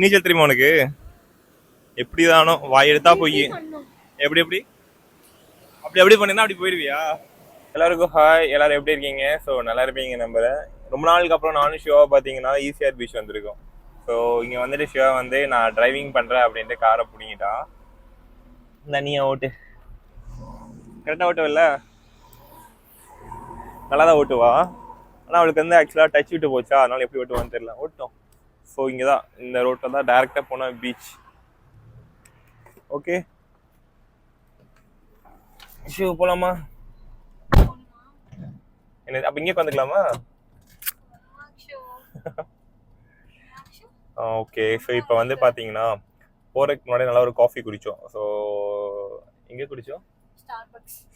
நீச்சல் தெரியுமா உனக்கு? எப்படிதானோ வாய் எடுத்தா போய் எப்படி எப்படி அப்படி எப்படி பண்ணினா அப்படி போயிடுவியா? எல்லாருக்கும் ஹாய், எல்லாரும் எப்படி இருக்கீங்க? ஸோ நல்லா இருப்பீங்க நம்புறேன். ரொம்ப நாளுக்கு அப்புறம் நானும் ஷிவாவை பார்த்தீங்கன்னா ஈசிஆர் பீச் வந்திருக்கோம். ஸோ இங்கே வந்துட்டு ஷிவா வந்து நான் டிரைவிங் பண்ணுறேன் அப்படின்ட்டு காரை பிடிங்கிட்டா. தனியாக ஓட்டு, கரெக்டாக ஓட்டுவில்ல, நல்லா தான் ஓட்டுவா. ஆனால் அவளுக்கு வந்து ஆக்சுவலாக டச் விட்டு போச்சா, அதனால எப்படி ஓட்டுவான்னு தெரியல. ஓட்டோம். ஸோ இங்கே தான் இந்த ரோட்டில் தான் டேரெக்டாக போனால் பீச். ஓகே ஷிவ போகலாமா? என்ன அப்போ இங்கே உட்காந்துக்கலாமா? ஓகே. ஸோ இப்போ வந்து பார்த்தீங்கன்னா போகிறதுக்கு முன்னாடி நல்லா ஒரு காஃபி குடித்தோம். ஸோ எங்கே குடித்தோம்?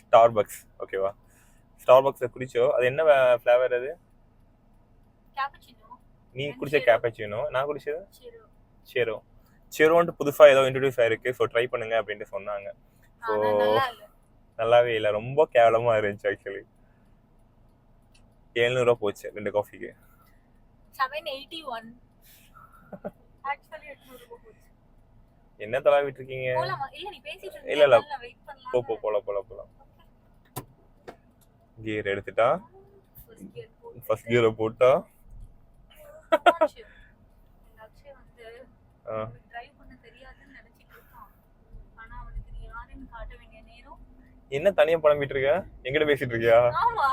ஸ்டார்பக்ஸ். ஓகேவா, ஸ்டார்பக்ஸில் குடித்தோம். அது என்ன ஃப்ளேவர் அது? நீ குடிச்ச கேப்பச்சினோ, நான் குடிச்சது சேரோ. சேரோன்ட்டு புதுசாக ஏதோ இன்ட்ரடியூஸ் ஆயிருக்கு. ஸோ ட்ரை பண்ணுங்க அப்படின்ட்டு சொன்னாங்க. ஸோ நல்லாவே இல்லை, ரொம்ப கேவலமாக இருந்துச்சு. ஆக்சுவலி 700 ரூபா போச்சு 2 காஃபிக்கு. 781 ஆக்சுவலி 800 ரூபாய் போச்சு. என்ன தலாவிட்டு இருக்கீங்க? இல்ல நீ பேசிட்டு இருக்க. இல்ல இல்ல வெயிட் பண்ணலாம். போலாம். கியர் எடுத்துட்டா, ஃபர்ஸ்ட் கியரை போட்டா. அக்ஷய் வந்து டிரைவ் பண்ண தெரியாதுன்னு நினைச்சிட்டு இருக்கான். ஆனா அவனுக்கு நீ யாருன்னு காட்ட வேண்டிய நேரம். என்ன தனியா புலம்பிட்டு இருக்க? எங்கிட்ட பேசிட்டு இருக்கியா? ஆமா.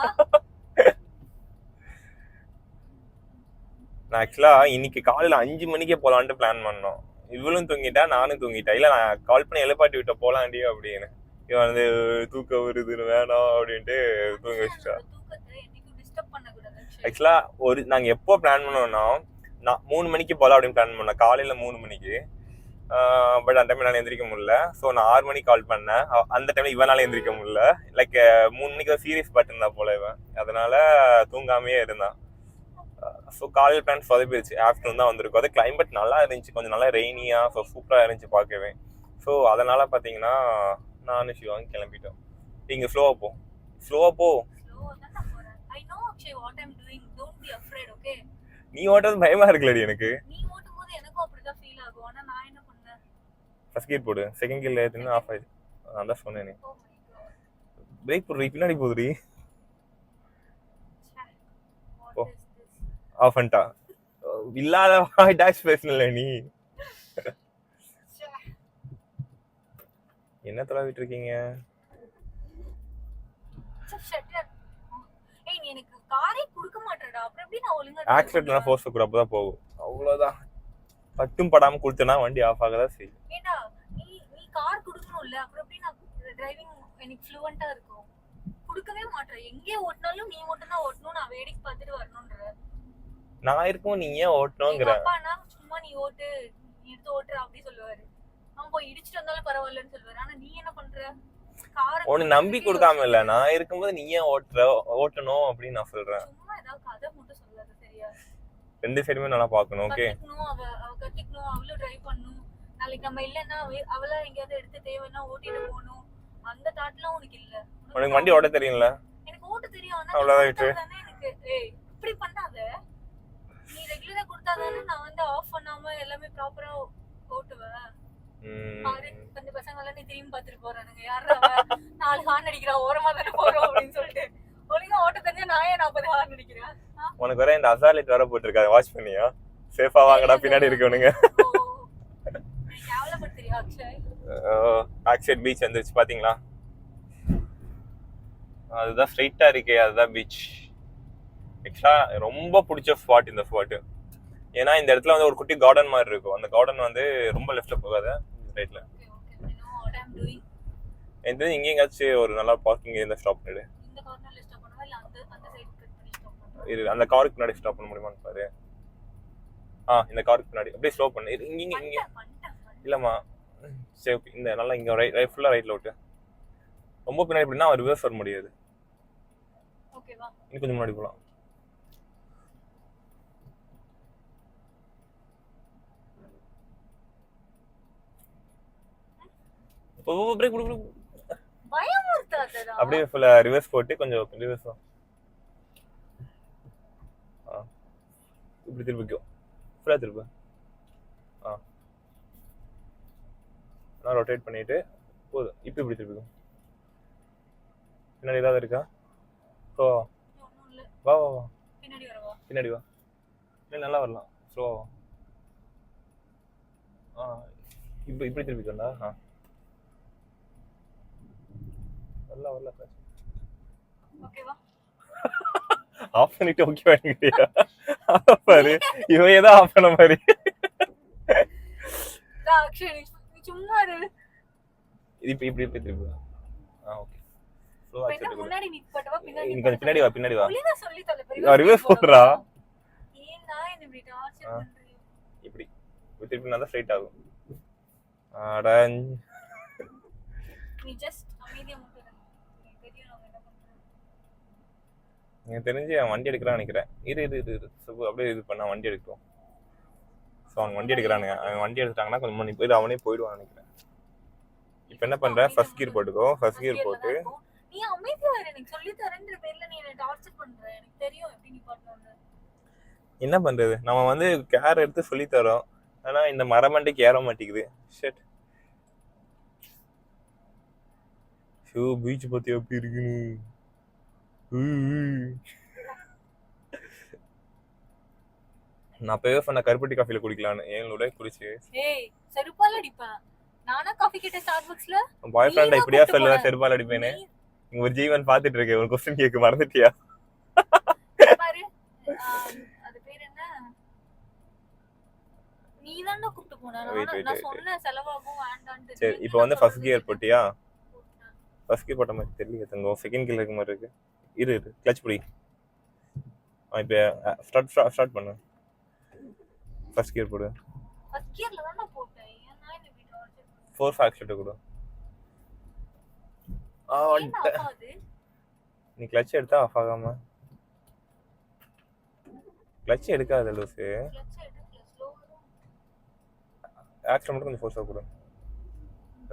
நான் ஆக்சுவலா இன்னைக்கு காலையில 5 மணிக்கே போலான்ட்டு பிளான் பண்ணோம். இவளும் தூங்கிட்டா, நானும் தூங்கிட்டேன். இல்ல நான் கால் பண்ணி எழுப்பாட்டி விட்ட போலாண்டி அப்படின்னு. இவன் வந்து தூக்கம் வருதுன்னு வேணாம் அப்படின்ட்டு தூங்க வச்சுட்டா. ஆக்சுவலா நாங்க எப்போ பிளான் பண்ணோம்னா, நான் 3 மணிக்கு போகலாம் அப்படின்னு பிளான் பண்ணேன், காலையில 3 மணிக்கு. பட் அந்த டைம் என்னால் எந்திரிக்க முடியல. ஸோ நான் 6 மணிக்கு கால் பண்ணேன். அந்த டைம்ல இவனால எந்திரிக்க முடியல. லைக் 3 மணிக்கு சீரியஸ் பார்த்துருந்தா போல இவன், அதனால தூங்காமையே இருந்தான். ஸோ காலையில் பிளான் சொதப்பிடுச்சு. ஆஃப்டர்நூன் தான் வந்திருக்கும். அது கிளைமேட் நல்லா இருந்துச்சு, கொஞ்சம் நல்லா ரெய்னியா. ஸோ சூப்பராக இருந்துச்சு பார்க்கவே. ஸோ அதனால பார்த்தீங்கன்னா நானும் சிவாங்க கிளம்பிட்டோம். நீங்கள் ஸ்லோவாக போ. நீ ஓட்டுறது பயமா இருக்குல்லடி எனக்கு. ஃபர்ஸ்ட் கியர் போடு, செகண்ட் கியர்ல ஏத்துனா ஆஃப் ஆயிடுச்சு. நான் தான் சொன்னேனே. பிரேக் போடுறீ, பின்னாடி போகுதுடி. ஆஃப் பண்ணிட்டா. இல்லாத டாஷ் பேசல நீ. என்ன தடவிட்டு இருக்கீங்க? ஆக்சிடென்ட்ல ஃபோர்ஸ் கூட அப்பதான் போகும். அவ்வளவுதான். பட்டும் படாம கொடுத்தனா வண்டி ஆஃப் ஆகதான் செய்யும். நீ கார் குடுக்கணும்ல, அப்புறம் எப்படி நான் டிரைவிங் எனக்கு ஃப்ளூவென்ட்டா இருக்கும். குடுக்கவே மாட்டேன். எங்கே ஓட்டினாலும் நீ மட்டும் தான் ஓட்டணும், நான் வேடிக்கை பார்த்துட்டு வரணும்ன்ற. நான் இருக்கும் நீ ஏன் ஓட்டணும்ங்கற. அப்பானா சும்மா நீ ஓட்டு, நீ எடுத்து ஓட்டுற அப்படி சொல்லுவாரு. அவன் போய் இடிச்சிட்டு வந்தாலும் பரவாயில்லன்னு சொல்லுவாரு. ஆனா நீ என்ன பண்ற? கார் ஒன்னு நம்பி கொடுக்காம இல்ல, நான் இருக்கும்போது நீ ஏன் ஓட்டணும் அப்படின்னு நான் சொல்றேன். சும்மா ஏதாவது கதை மட்டும் சொல்லாத, சரியா? ரெண்டு சைடுமே நல்லா பார்க்கணும். ஓகே, அவ கத்திக்கணும், அவளும் டிரைவ் பண்ணணும். நாளைக்கு நம்ம இல்லன்னா அவள எங்கயாவது எடுத்து தேவைன்னா ஓட்டிட்டு போகணும். அந்த தாட்லாம் உனக்கு இல்ல. உனக்கு வண்டி ஓட்ட தெரியும்ல? எனக்கு ஓட்ட தெரியும். ஆனா அவ்வளவுதான் விட்டு எனக்கு இப்படி பண்ணாத. நீ ரெகுலரா கொடுத்தாதானே நான் வந்து ஆஃப் பண்ணாம எல்லாமே ப்ராப்பரா ஓட்டுவேன். பாரு, அந்த பசங்க எல்லாம் நீ திரும்பி பார்த்துட்டு போறானுங்க. யாரா 4 ஹார்ன் அடிக்கிறா, ஓரமா தானே போறோம் அப்படின்னு சொல்லிட்டு. ஒழுங்கா ஓட்ட தெரிஞ்சா நான் ஏன் 40 ஹார்ன் அடிக்கிறேன்? உனக்கு வர இந்த அசாலிட் வர போட்டுருக்காங்க, வாட்ச் பண்ணியா? சேஃபா வாங்கடா, பின்னாடி இருக்கவனுங்க. கேவலப்படுத்துறியா அக்ஷய்? ஆக்சைட் பீச் வந்துருச்சு பாத்தீங்களா? அதுதான் ஸ்ட்ரைட்டா இருக்கே, அதுதான் பீச். ஆக்சுவலா ரொம்ப பிடிச்ச ஸ்பாட் இந்த ஸ்பாட். ஏன்னா இந்த இடத்துல வந்து ஒரு குட்டி கார்டன் மாதிரி இருக்கும். அந்த கார்டன் வந்து ரொம்ப லெஃப்ட்ல போகாத, ரைட்ல. எந்த இங்க எங்கயாச்சும் ஒரு நல்ல பார்க்கிங் இருந்தா ஸ்டாப் பண்ணிடு. இந்த கார்னர்ல ஸ்டாப் பண்ணவா இல்ல அந்த சைடு கட் பண்ணி ஸ்டாப் பண்ணவா? இது அந்த காருக்கு முன்னாடி ஸ்டாப் பண்ண முடியுமான்னு பாரு. இந்த காருக்கு முன்னாடி அப்படியே ஸ்லோ பண்ணு. இங்க இல்லம்மா, சரி ஓகே. இந்த நல்லா இங்க ரைட் ஃபுல்லா ரைட்ல ஓட்டு. ரொம்ப பின்னாடி போனா ரிவர்ஸ் வர முடியாது. ஓகேவா? இன்னும் கொஞ்சம் முன்னாடி போலாம். அப்படியே ஃபுல்லா ரிவர்ஸ் போட்டு கொஞ்சம் ரிவர்ஸ் இப்படி திருப்பிக்கும். ஃபுல்லா திருப்பு. நான் ரொட்டேட் பண்ணிட்டு போதும். இப்போ இப்படி திருப்பிக்கும். பின்னாடி ஏதாவது இருக்கா? ஓ வா வா வா பின்னாடி வா. இல்லை நல்லா வரலாம், ஸ்லோவா வா. இப்படி இப்படி திருப்பிக்கண்டா. வரல வரல. ஆஃப் பண்ணிட்டு ஓகே வாங்கிட்டியா? பாரு இவன் ஏதோ ஆஃப் பண்ண மாதிரி. இப்படி இப்படி இப்படி திருப்பி. ஓகே. முன்னாடி நீ போட்டவா பின்னாடி? நீ கொஞ்சம் பின்னாடி வா, பின்னாடி வா. ஒளினா சொல்லி தல ரிவர்ஸ் போடுறா. ஏன்னா என்ன இப்படி டார்ச்சர் பண்றீங்க? இப்படி திருப்பினா தான் ஸ்ட்ரைட் ஆகும். அட நீ ஜஸ்ட் அமைதியா முட்டு. தெரியும் நான் என்ன பண்றேன். எனக்கு தெரிஞ்சு அவன் வண்டி எடுக்கறான்னு நினைக்கிறேன். இரு அப்படியே இது பண்ணா வண்டி எடுக்கும். ஸோ அவங்க வண்டி எடுக்கிறானுங்க. அவன் வண்டி எடுத்துட்டாங்கன்னா கொஞ்சம் மணி போயிட்டு அவனே போயிடுவான்னு நினைக்கிறேன். இப்போ என்ன பண்ற? ஃபர்ஸ்ட் கியர் போட்டுக்கோ. ஃபர்ஸ்ட் கியர் போட்டு நீ அமைதியா இரு. எனக்கு சொல்லி தரேன்ற பேர்ல நீ என்ன டார்ச்சர் பண்ற. எனக்கு தெரியும் எப்படி நீ பண்ணனும்னு. என்ன பண்றது? நம்ம வந்து கேர் எடுத்து சொல்லி தரோம். ஆனா இந்த மரமண்டைக்கு ஏற மாட்டேங்குது. ஷிட். ஷோ பீச் பத்தி எப்படி இருக்கு? நான் பேர் சொன்ன கருப்பட்டி காஃபில குடிக்கலான்னு 700 குடிச்சு. ஏய் செருப்பால அடிப்பேன். நானா காஃபி கேட்ட ஸ்டார்பக்ஸ்ல? பாய் ஃப்ரெண்ட் இப்படியா சொல்லுவ செருப்பால அடிப்பேன்னு? இங்க ஒரு ஜீவன் பாத்துட்டு இருக்கே. ஒரு क्वेश्चन கேக்க மறந்துட்டியா? பாரு அது பேர் என்ன? நீ தான கூப்பிட்டு போனா. நான் சொன்ன செலவாகும் வேண்டாம்னு. சரி இப்போ வந்து ஃபர்ஸ்ட் கியர் போட்டியா? ஃபர்ஸ்ட் கியர் போட்ட மாதிரி தெரியல தங்கம். செகண்ட் கியர் இருக்க மாதிரி இருக்கு. இரு கிளட்ச் பிடி. இப்போ ஸ்டார்ட் பண்ணு. ஃபர்ஸ்ட் கியர் போடு. ஃபர்ஸ்ட் கியர்ல தான் நான் போட்டேன். ஏன்னா இந்த வீடியோ 4 ஃபேக்ஷன் கொடு. நீ கிளட்ச் எடுத்தா ஆஃப் ஆகாம. கிளட்ச் எடுக்காத லூசு. கிளட்ச் எடுக்கல ஸ்லோவா. ஆக்சன் மட்டும் கொஞ்சம் ஃபோர்ஸா கொடு.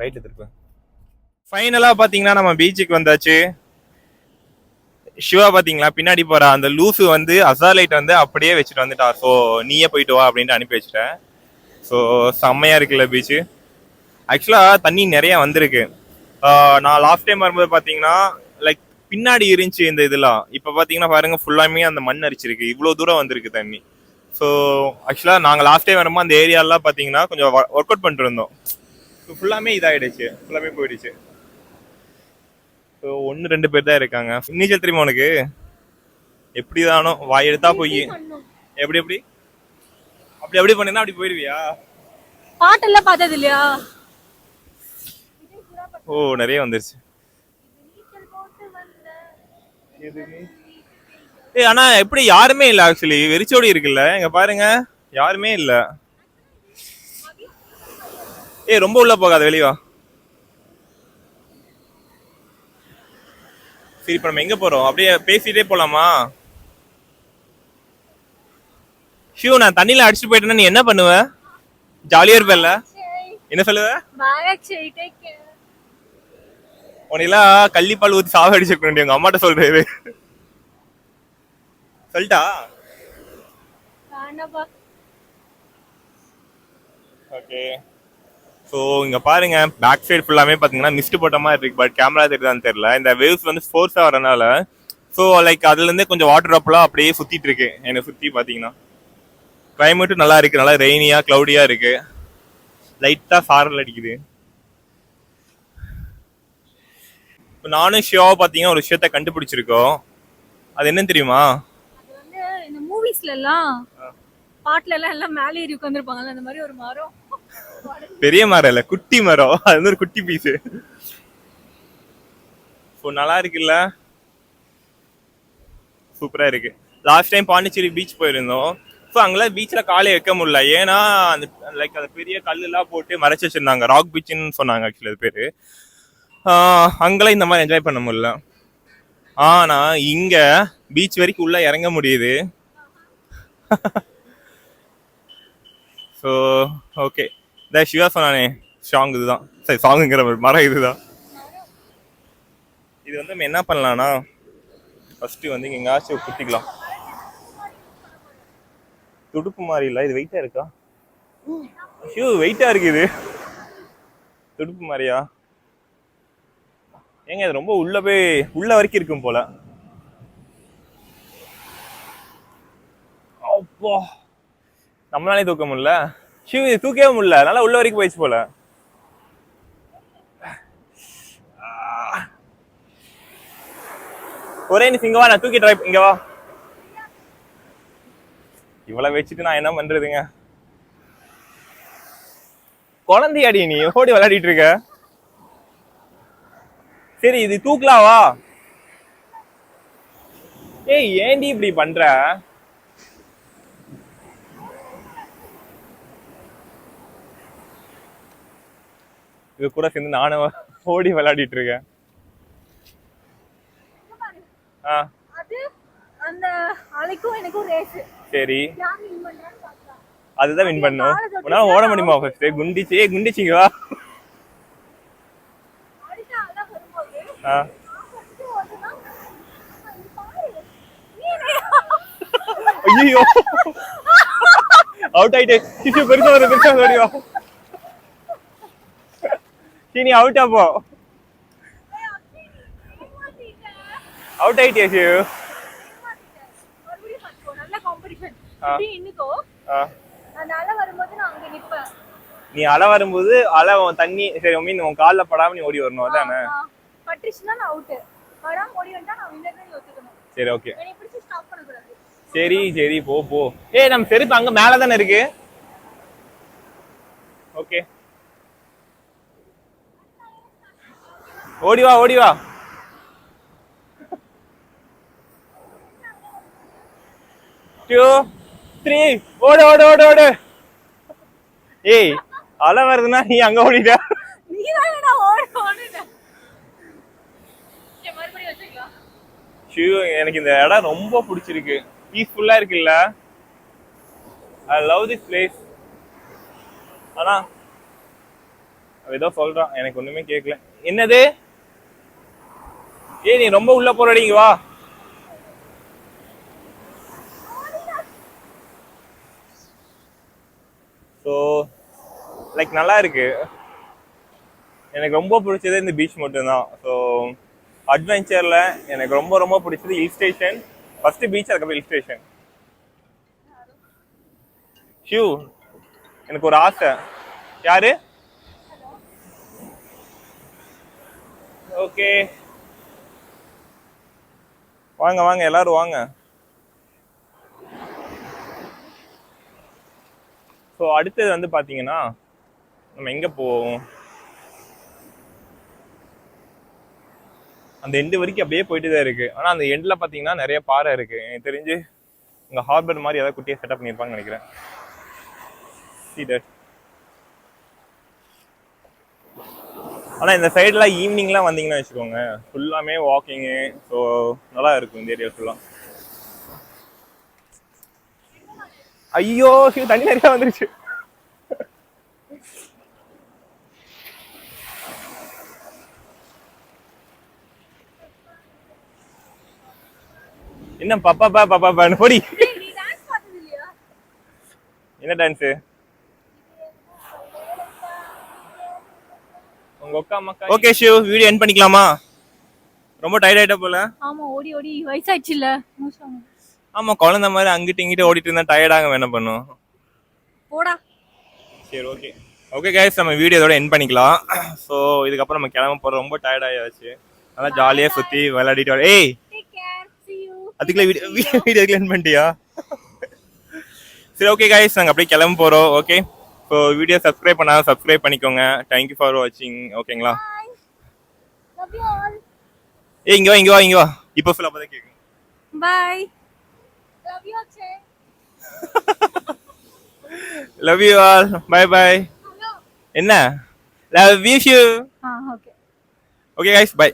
ரைட்ல திருப்பு. ஃபைனலா பாத்தீங்கன்னா நம்ம பீச்சுக்கு வந்தாச்சு. சிவா பாத்தீங்களா பின்னாடி போற அந்த லூசு வந்து அசாலைட் வந்து அப்படியே வச்சுட்டு வந்துட்டா. ஸோ நீயே போயிட்டு வா அப்படின்ட்டு அனுப்பி வச்சுட்டேன். ஸோ செம்மையா இருக்குல்ல பீச்சு. ஆக்சுவலா தண்ணி நிறைய வந்திருக்கு. நான் லாஸ்ட் டைம் வரும்போது பாத்தீங்கன்னா லைக் பின்னாடி இருந்துச்சு இந்த இதெல்லாம். இப்ப பாத்தீங்கன்னா பாருங்க ஃபுல்லாமே அந்த மண் அரிச்சிருக்கு. இவ்வளவு தூரம் வந்திருக்கு தண்ணி. ஸோ ஆக்சுவலா நாங்க லாஸ்ட் டைம் வரும்போது அந்த ஏரியாலாம் பாத்தீங்கன்னா கொஞ்சம் ஒர்க் அவுட் பண்ணிட்டு இருந்தோம். ஃபுல்லாமே இதாயிடுச்சு, ஃபுல்லாமே போயிடுச்சு. ஸோ 1-2 பேர் தான் இருக்காங்க. நீச்சல் தெரியுமா உனக்கு? எப்படிதானோ வாய் எடுத்தா போய் எப்படி எப்படி அப்படி எப்படி பண்ணா அப்படி போயிடுவியா? பாட்டெல்லாம் பார்த்தது இல்லையா? ஓ நிறைய வந்துருச்சு. ஏய் ஆனா எப்படி யாருமே இல்ல. ஆக்சுவலி வெறிச்சோடி இருக்குல்ல. இங்க பாருங்க யாருமே இல்ல. ஏய் ரொம்ப உள்ள போகாத, வெளிவா. சரி இப்ப நம்ம எங்க போறோம்? அப்படியே பேசிட்டே போலாமா? ஷிவ் நான் தண்ணியில அடிச்சுட்டு போயிட்டேன்னா நீ என்ன பண்ணுவ? ஜாலியா இருப்பல்ல? என்ன சொல்லுவ? உனெல்லாம் கள்ளிப்பால் ஊத்தி சாவ அடிச்சிருக்க எங்க அம்மாட்ட சொல்றாரு. சொல்லிட்டா? ஓகே. ஸோ இங்க பாருங்க பேக் சைடு ஃபுல்லாமே பாத்தீங்கன்னா மிஸ்ட் போட்ட மாதிரி இருக்கு. பட் கேமரா தெரியுதான்னு தெரியல. இந்த வேவ்ஸ் வந்து ஃபோர்ஸா வரனால ஸோ லைக் அதுல இருந்து கொஞ்சம் வாட்டர் ட்ராப்லாம் அப்படியே சுத்திட்டு இருக்கு. என்னை சுத்தி பாத்தீங்கன்னா கிளைமேட்டும் நல்லா இருக்கு. நல்லா ரெய்னியா கிளவுடியா இருக்கு. லைட்டா சாரல் அடிக்குது. இப்போ நானும் ஷியாவை பாத்தீங்கன்னா ஒரு விஷயத்த கண்டுபிடிச்சிருக்கோம். அது என்னன்னு தெரியுமா? அது வந்து இந்த மூவிஸ்ல எல்லாம் பாட்டுல எல்லாம் மேலே ஏறி உட்கார்ந்திருப்பாங்கல்ல, அந்த மாதிரி ஒரு மரம். பெரிய மரம் இல்ல, குட்டி மரம். அது வந்து ஒரு குட்டி பீஸ். நல்லா இருக்குல்ல? சூப்பரா இருக்கு. லாஸ்ட் டைம் பாண்டிச்சேரி பீச் போயிருந்தோம். ஸோ அங்கெல்லாம் பீச்சில் காலை வைக்க முடியல. ஏன்னா அந்த லைக் அந்த பெரிய கல்லுலாம் போட்டு மறைச்சு வச்சிருந்தாங்க. ராக் பீச்சுன்னு சொன்னாங்க ஆக்சுவலி அது பேரு. அங்கெல்லாம் இந்த மாதிரி என்ஜாய் பண்ண முடியல. ஆனா இங்க பீச் வரைக்கும் உள்ள இறங்க முடியுது. So okay. சிவா சொன்னானே சாங் இதுதான். சரி சாங்குங்கிற மரம் இதுதான். இது வந்து நம்ம என்ன பண்ணலாம்னா ஃபர்ஸ்ட் வந்து எங்காச்சும் குத்திக்கலாம். துடுப்பு மாதிரி இல்லை, இது வெயிட்டா இருக்கா? ஷூ வெயிட்டா இருக்குது துடுப்பு மாதிரியா ஏங்க இது ரொம்ப உள்ள போய் உள்ள வரைக்கும் இருக்கும் போல அப்பா நம்மளாலே தூக்க முடியல ஷூ இது தூக்கவே முடியல நல்லா உள்ள வரைக்கும் போயிடுச்சு போல ஒரே நீ இங்க வா நான் தூக்கி ட்ரை இங்க வா இவ்வளவு வச்சுட்டு நான் என்ன பண்றதுங்க குழந்தையாடி நீ ஓடி விளையாடிட்டு இருக்க சரி இது தூக்கலாவா ஏய் ஏண்டி இப்படி பண்ற இது கூட சேர்ந்து நானும் ஓடி விளையாடிட்டு இருக்கேன் அது அந்த அலைக்கும் எனக்கும் ரேஸ் சரி யார் வின் பண்றான்னு பார்க்கலாம் அதுதான் வின் பண்ணும் உன்னால ஓட முடியுமா ஃபர்ஸ்ட் குண்டிச்சு குண்டிச்சிங்க வா அடிச்சா அத வரும்போது ஃபர்ஸ்ட் ஓடுனா நீ பாரு ஐயோ அவுட் ஆயிட்டே கிச்சு பெருசா ஓடிவா நீ அவுட் ஆப்போ அவுட் ஆயிட்டே ஷூ மறுபடியும் பாத்துக்கோ நல்ல காம்படிஷன் இப்படி இன்னிக்கோ அந்த அலை வரும்போது நான் அங்க நிப்பேன் நீ அலை வரும்போது அலை தண்ணி சரி மீன் உன் கால்ல படாம நீ ஓடி வரணும் அதானே பட்ரிச்சுனா நான் அவுட் வராம ஓடி வந்தா நான் வின்னர்னு ஒத்துக்கணும் சரி ஓகே என்னை பிடிச்சி ஸ்டாப் பண்ண கூடாது சரி சரி போ போ ஏய் நம்ம செருப்பு அங்க மேல தானே இருக்கு ஓகே ஓடி வா 2 3 ஓடு ஓடு ஓடு ஓடு ஏய் அலை வருதுன்னா நீ அங்க ஓடிட்ட நீ தான் ஓடுன மறுபடியும் வச்சுக்கலாம் ஷூ எனக்கு இந்த இடம் ரொம்ப பிடிச்சிருக்கு பீஸ்ஃபுல்லா இருக்குல்ல ஐ லவ் திஸ் பிளேஸ் ஆனா ஏதோ சொல்றான் எனக்கு ஒண்ணுமே கேட்கல என்னது ஏய் நீ ரொம்ப உள்ள போறீங்க வா ஸோ லைக் நல்லா இருக்கு எனக்கு ரொம்ப பிடிச்சது இந்த பீச் மட்டும்தான் ஸோ அட்வென்ச்சர்ல எனக்கு ரொம்ப ரொம்ப பிடிச்சது ஹில் ஸ்டேஷன் ஃபர்ஸ்ட் பீச் அதுக்கப்புறம் ஹில் ஸ்டேஷன் ஷூ எனக்கு ஒரு ஆசை யாரு ஓகே வாங்க வாங்க எல்லாரும் வாங்க ஸோ அடுத்தது வந்து பார்த்தீங்கன்னா நம்ம எங்கே போவோம் அந்த எண்டு வரைக்கும் அப்படியே போயிட்டு தான் இருக்கு ஆனால் அந்த எண்டில் பார்த்தீங்கன்னா நிறைய பாறை இருக்கு எனக்கு தெரிஞ்சு இங்கே ஹார்பர் மாதிரி ஏதாவது குட்டியாக செட்டப் பண்ணியிருப்பாங்கன்னு நினைக்கிறேன் ஆனால் இந்த சைடெலாம் ஈவினிங்லாம் வந்தீங்கன்னா வச்சுக்கோங்க ஃபுல்லாமே வாக்கிங்கு ஸோ நல்லா இருக்கும் இந்த ஏரியா ஃபுல்லாக ஐயோ தண்ணி நிறைய வந்துருச்சு என்ன பாப்பா போடி என்ன டான்ஸ் உங்க அக்கா அம்மா ஓகே ஷூ வீடியோ எண்ட் பண்ணிக்கலாமா ரொம்ப டயர்ட் ஆயிட்ட போல ஆமா ஓடி ஓடி வயசாயிடுச்சு இல்ல ஆமா குழந்தை மாதிரி அங்கிட்டு இங்கிட்டு ஓடிட்டு இருந்தா டயர்டாக என்ன பண்ணும் போடா சரி ஓகே ஓகே கைஸ் நம்ம வீடியோ இதோட எண்ட் பண்ணிக்கலாம் ஸோ இதுக்கப்புறம் நம்ம கிளம்ப போகிறோம் ரொம்ப டயர்ட் ஆயாச்சு நல்லா ஜாலியாக சுற்றி விளையாடிட்டு ஏய் அதுக்குள்ள வீடியோ எண்ட் பண்ணிட்டியா சரி ஓகே கைஸ் நாங்கள் அப்படியே கிளம்ப போகிறோம் ஓகே ஸோ வீடியோ சப்ஸ்கிரைப் பண்ணால் சப்ஸ்கிரைப் பண்ணிக்கோங்க தேங்க்யூ ஃபார் வாட்சிங் ஓகேங்களா ஏய் இங்கே வா இப்போ ஃபுல்லாக அப்போ தான் கேட்கும் bye love you all bye bye என்ன love you okay guys by